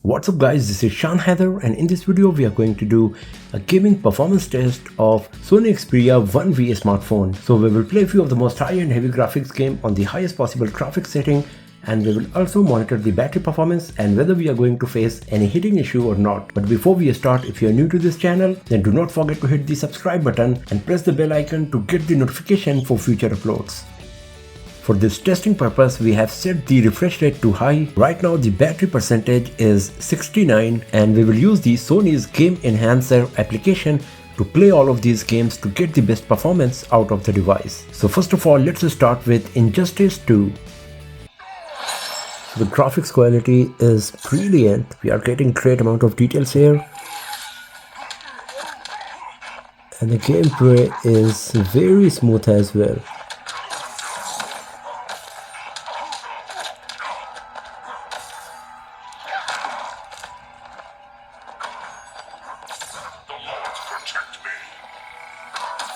What's up guys, this is Shan Heather, and in this video we are going to do a gaming performance test of Sony Xperia 1V smartphone. So we will play a few of the most high-end heavy graphics game on the highest possible graphics setting, and we will also monitor the battery performance and whether we are going to face any heating issue or not. But before we start, if you are new to this channel, then do not forget to hit the subscribe button and press the bell icon to get the notification for future uploads. For this testing purpose, we have set the refresh rate to high. Right now the battery percentage is 69, and we will use the Sony's Game Enhancer application to play all of these games to get the best performance out of the device. So first of all, let's start with Injustice 2. So the graphics quality is brilliant. We are getting great amount of details here. And the gameplay is very smooth as well.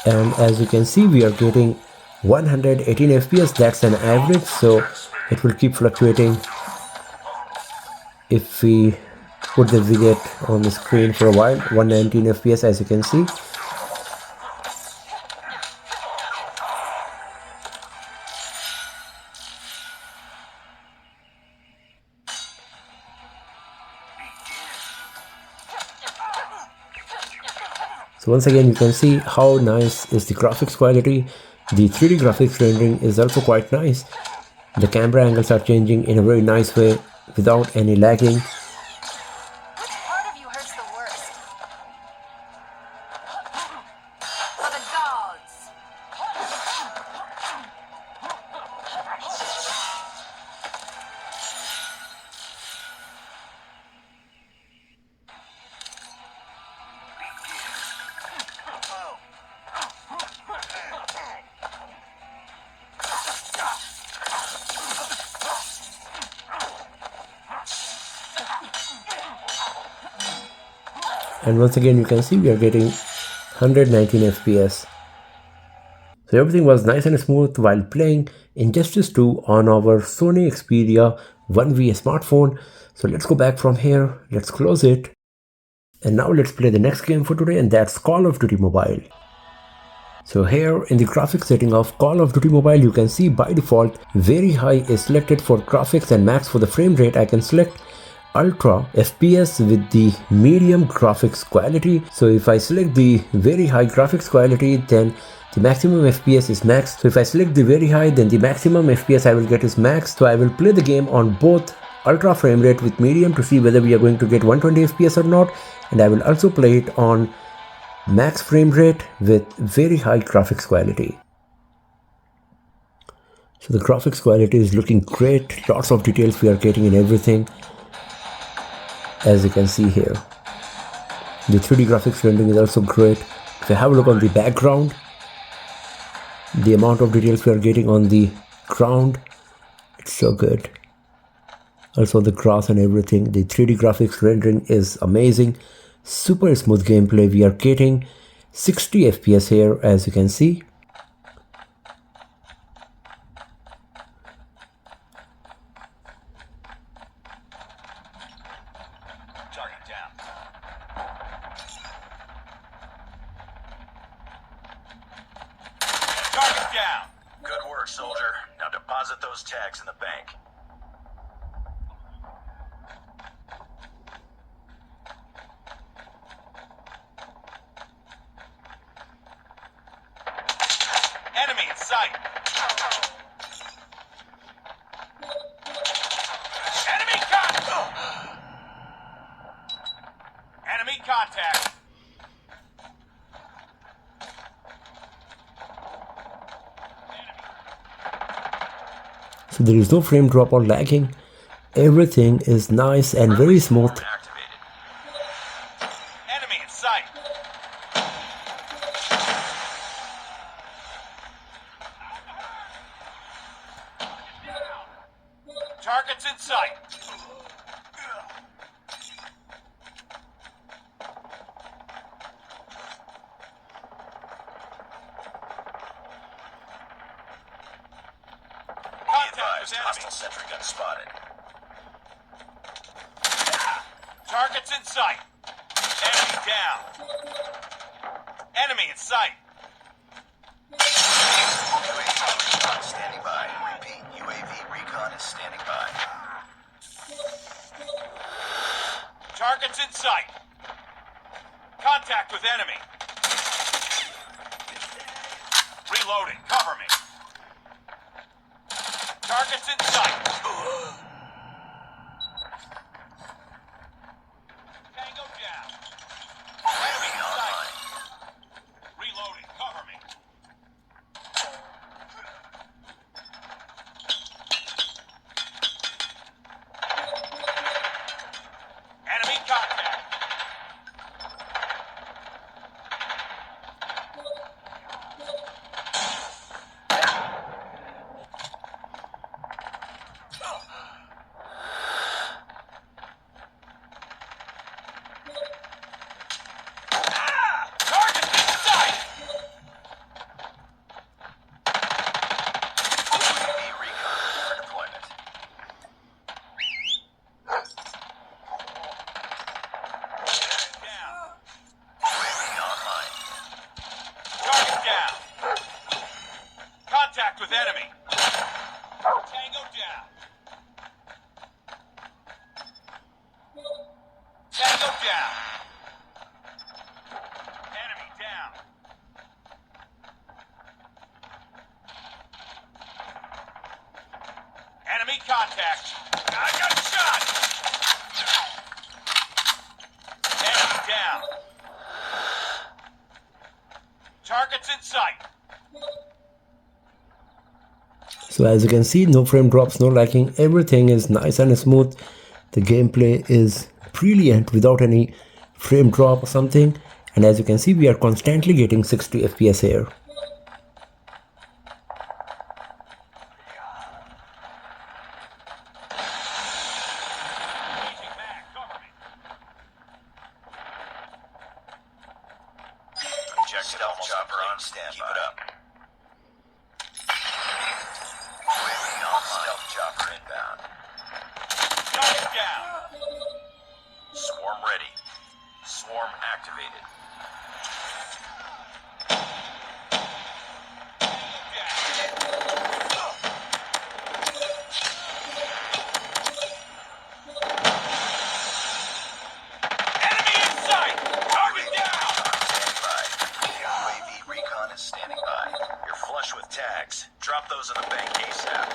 And as you can see, we are getting 118 FPS. That's an average, so it will keep fluctuating. If we put the widget on the screen for a while, 119 FPS as you can see. So once again, you can see how nice is the graphics quality. The 3D graphics rendering is also quite nice. The camera angles are changing in a very nice way without any lagging. Which part of you hurts the worst? For the gods. And once again, you can see we are getting 119 FPS. So everything was nice and smooth while playing Injustice 2 on our Sony Xperia 1V smartphone. So let's go back from here, let's close it. And now let's play the next game for today, and that's Call of Duty Mobile. So here in the graphics setting of Call of Duty Mobile, you can see by default very high is selected for graphics, and max for the frame rate I can select Ultra FPS with the medium graphics quality. So if I select the very high graphics quality, then the maximum FPS is max. So if I select the very high, then the maximum FPS I will get is max. So I will play the game on both ultra frame rate with medium to see whether we are going to get 120 FPS or not, and I will also play it on max frame rate with very high graphics quality. So the graphics quality is looking great. Lots of details we are getting in everything. As you can see here, the 3D graphics rendering is also great. If you have a look on the background, the amount of details we are getting on the ground, it's so good. Also the grass and everything, the 3D graphics rendering is amazing. Super smooth gameplay. We are getting 60 FPS here, as you can see. Target down. Target down. Good work, soldier. Now deposit those tags in the bank. Enemy in sight. Enemy contact. Enemy contact. So there is no frame drop or lagging. Everything is nice and very smooth. Activated. Enemy in sight. Targets in sight. Hostile sentry gun spotted. Target's in sight. Enemy down. Enemy in sight. UAV recon standing by. Repeat, UAV recon is standing by. Target's in sight. Contact with enemy. Reloading. Cover me. Target's in sight. Tango down. Enemy in sight. Reloading. Cover me. Enemy contact. Target in sight. UAV recon for deployment. Down. UAV online. Target down. Contact with enemy. Tango down. Tango down. Enemy down. Enemy contact. I got shot. Enemy down. Target's in sight. So as you can see, no frame drops, no lagging, everything is nice and smooth. The gameplay is brilliant without any frame drop or something. And as you can see, we are constantly getting 60 FPS here. Changing mag, cover me. Projectile chopper on standby. Keep it up. UAV on stealth chopper inbound. Target down. Swarm ready. Swarm activated. Enemy in sight! Target down! Standby. UAV recon is standing by. You're flush with tags. Drop those in the bank ASAP.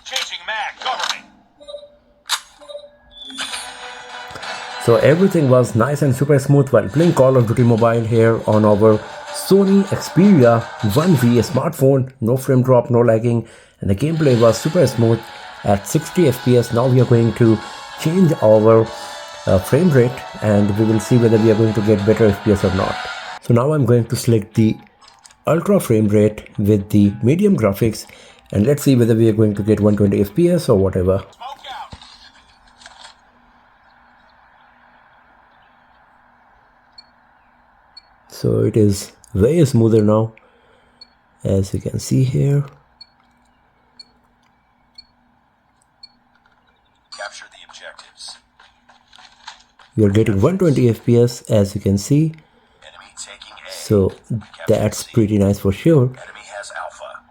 Changing mag, cover me. So everything was nice and super smooth while playing Call of Duty Mobile here on our Sony Xperia 1V smartphone. No frame drop, no lagging, and the gameplay was super smooth at 60 FPS. Now we are going to change our frame rate and we will see whether we are going to get better FPS or not. So now I'm going to select the ultra frame rate with the medium graphics and let's see whether we are going to get 120 FPS or whatever. Smoke out. So it is way smoother now, as you can see here. Capture the objectives. We are getting 120 FPS as you can see, Enemy taking A. so that's pretty nice for sure. Enemy has Alpha.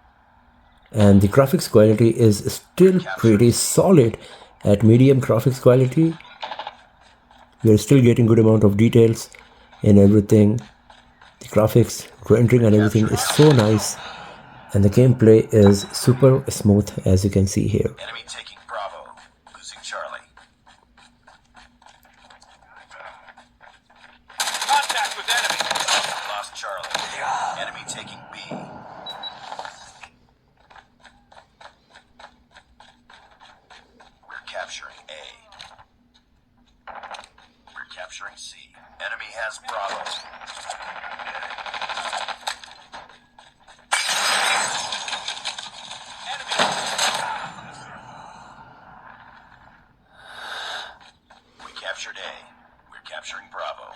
And the graphics quality is still pretty solid at medium graphics quality. We are still getting good amount of details in everything. The graphics, rendering and everything is so nice, and the gameplay is super smooth as you can see here. Enemy taking Bravo. Losing Charlie. Contact with enemy. Lost Charlie. Enemy taking B. We're capturing A. We're capturing C. Enemy has Bravo. We captured A. We're capturing Bravo.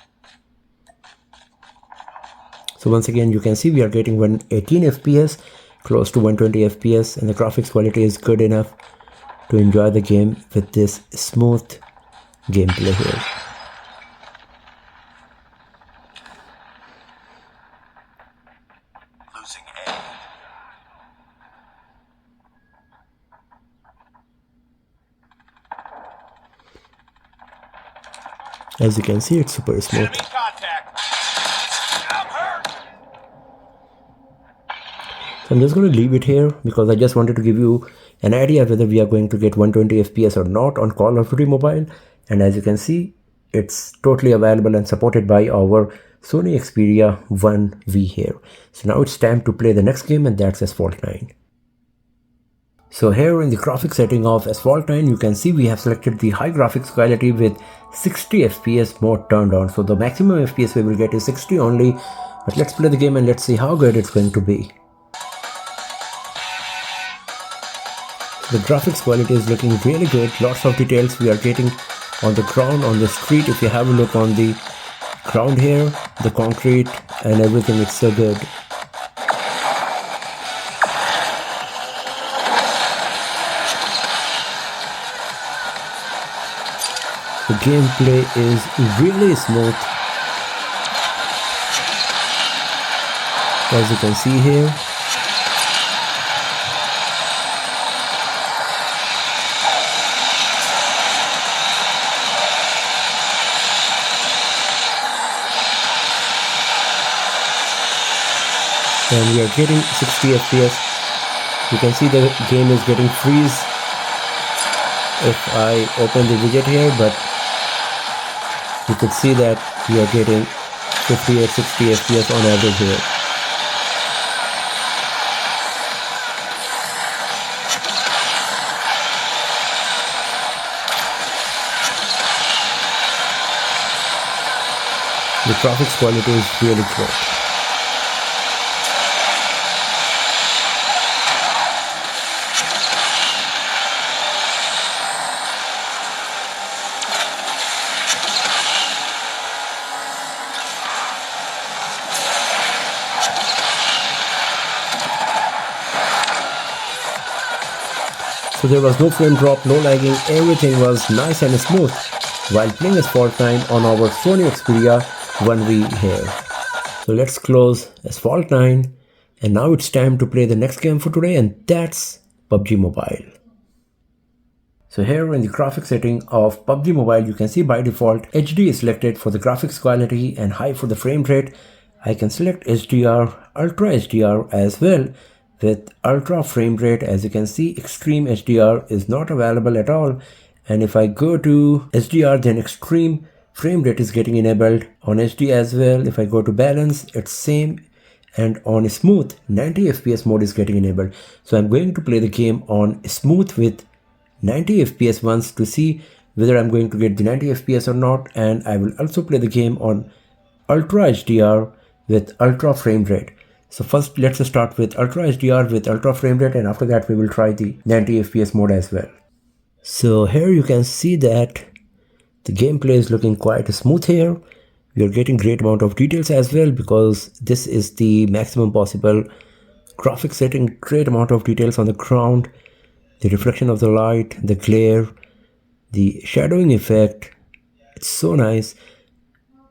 So once again you can see we are getting 118 FPS, close to 120 FPS, and the graphics quality is good enough to enjoy the game with this smooth gameplay here. Losing A. As you can see, it's super smooth. Enemy contact. I'm hurt. So I'm just going to leave it here because I just wanted to give you an idea whether we are going to get 120 FPS or not on Call of Duty Mobile. And as you can see, it's totally available and supported by our Sony Xperia 1V here. So now it's time to play the next game, and that's Asphalt 9. So here in the graphics setting of Asphalt 9, you can see we have selected the high graphics quality with 60 FPS mode turned on. So the maximum FPS we will get is 60 only. But let's play the game and let's see how good it's going to be. The graphics quality is looking really good. Lots of details we are getting on the ground, on the street. If you have a look on the ground here, the concrete and everything, it's so good. The gameplay is really smooth, as you can see here. And we are getting 60 FPS. You can see the game is getting freeze if I open the widget here, but you could see that we are getting 58, 60 FPS on average here. The graphics quality is really good. So there was no frame drop, no lagging, everything was nice and smooth while playing Asphalt 9 on our Sony Xperia 1V here. So let's close Asphalt 9, and now it's time to play the next game for today, and that's PUBG Mobile. So here in the graphics setting of PUBG Mobile, you can see by default HD is selected for the graphics quality and high for the frame rate. I can select HDR, Ultra HDR as well with ultra frame rate. As you can see, Extreme HDR is not available at all. And if I go to HDR, then Extreme frame rate is getting enabled on HD as well. If I go to balance, it's same. And on smooth, 90 FPS mode is getting enabled. So I'm going to play the game on smooth with 90 FPS once to see whether I'm going to get the 90 FPS or not. And I will also play the game on Ultra HDR with ultra frame rate. So first let's start with Ultra HDR with ultra frame rate, and after that we will try the 90 FPS mode as well. So here you can see that the gameplay is looking quite smooth here. We are getting great amount of details as well because this is the maximum possible graphics setting. Great amount of details on the ground, the reflection of the light, the glare, the shadowing effect. It's so nice.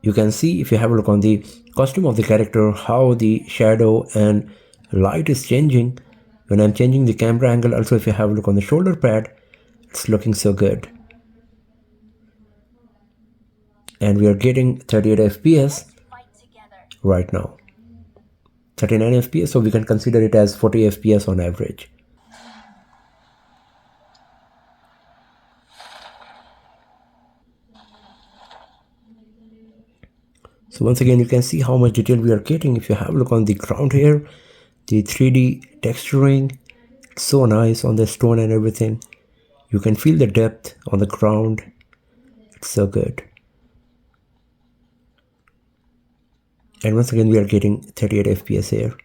You can see if you have a look on the costume of the character how the shadow and light is changing when I'm changing the camera angle. Also, if you have a look on the shoulder pad, it's looking so good. And we are getting 38 FPS right now, 39 FPS, so we can consider it as 40 FPS on average. So once again, you can see how much detail we are getting. If you have a look on the ground here, the 3D texturing, it's so nice on the stone and everything. You can feel the depth on the ground. It's so good. And once again, we are getting 38 FPS here.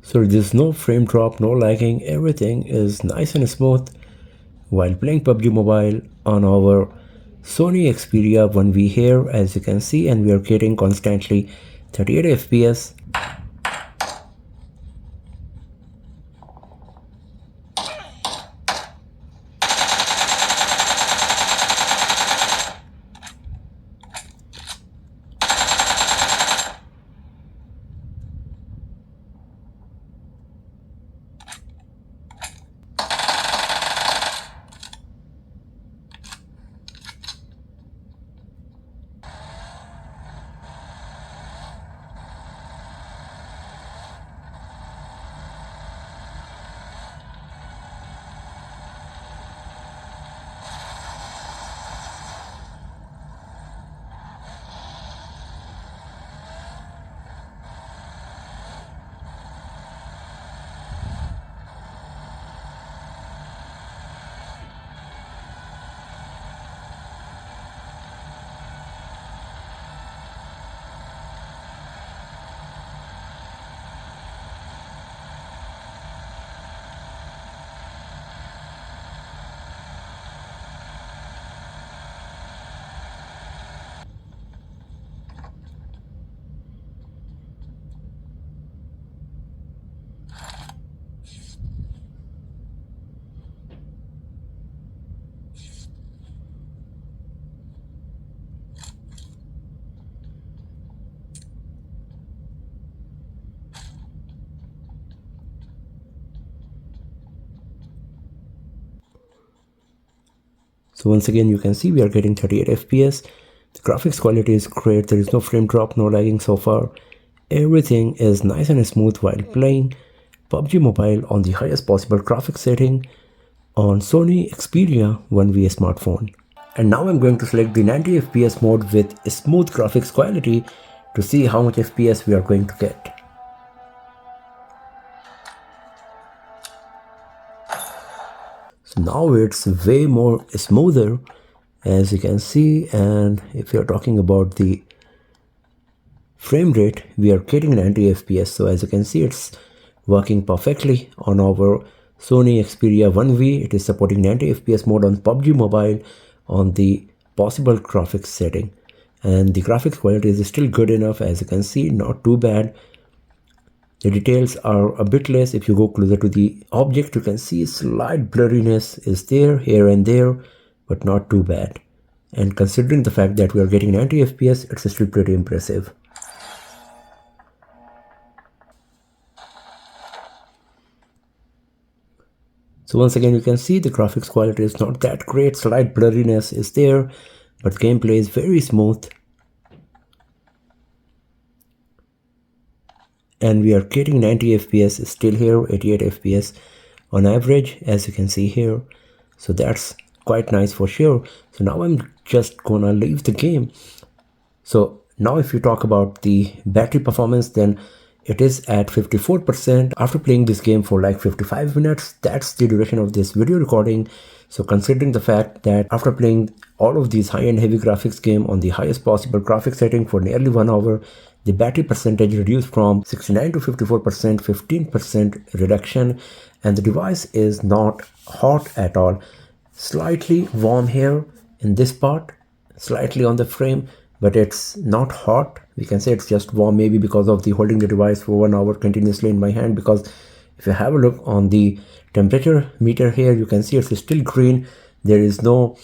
So there's no frame drop, no lagging, everything is nice and smooth while playing PUBG Mobile on our Sony Xperia 1V here, as you can see, and we are getting constantly 38 FPS. So once again, you can see we are getting 38 FPS. The graphics quality is great. There is no frame drop, no lagging so far. Everything is nice and smooth while playing PUBG Mobile on the highest possible graphics setting on Sony Xperia 1V smartphone. And now I'm going to select the 90 FPS mode with smooth graphics quality to see how much FPS we are going to get. So now it's way more smoother, as you can see, and if you're talking about the frame rate, we are getting 90 FPS. So as you can see, it's working perfectly on our Sony Xperia 1V. It is supporting 90 FPS mode on PUBG Mobile on the possible graphics setting, and the graphics quality is still good enough. As you can see, not too bad. The details are a bit less. If you go closer to the object, you can see slight blurriness is there here and there, but not too bad. And considering the fact that we are getting 90 FPS, it's still pretty impressive. So once again, you can see the graphics quality is not that great. Slight blurriness is there, but gameplay is very smooth. And we are getting 90 FPS still here, 88 FPS on average, as you can see here. So that's quite nice for sure. So now I'm just gonna leave the game. So now if you talk about the battery performance, then it is at 54% after playing this game for like 55 minutes. That's the duration of this video recording. So considering the fact that after playing all of these high-end heavy graphics game on the highest possible graphics setting for nearly 1 hour, the battery percentage reduced from 69 to 54%, 15% reduction, and the device is not hot at all. Slightly warm here in this part, slightly on the frame, but it's not hot. We can say it's just warm, maybe because of the holding the device for 1 hour continuously in my hand, because if you have a look on the temperature meter here, you can see it's still green. There is no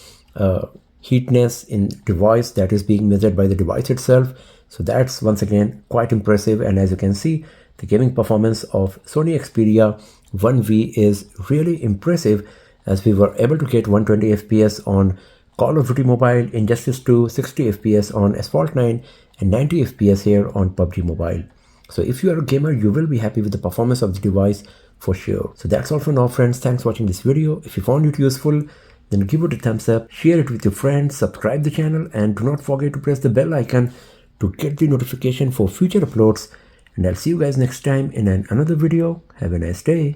heatness in device that is being measured by the device itself. So that's once again quite impressive. And as you can see, the gaming performance of Sony Xperia 1V is really impressive, as we were able to get 120 FPS on Call of Duty Mobile, Injustice 2, 60 FPS on Asphalt 9, and 90 FPS here on PUBG Mobile. So if you are a gamer, you will be happy with the performance of the device for sure. So that's all for now, friends. Thanks for watching this video. If you found it useful, then give it a thumbs up, share it with your friends, subscribe the channel, and do not forget to press the bell icon to get the notification for future uploads. And I'll see you guys next time in another video. Have a nice day.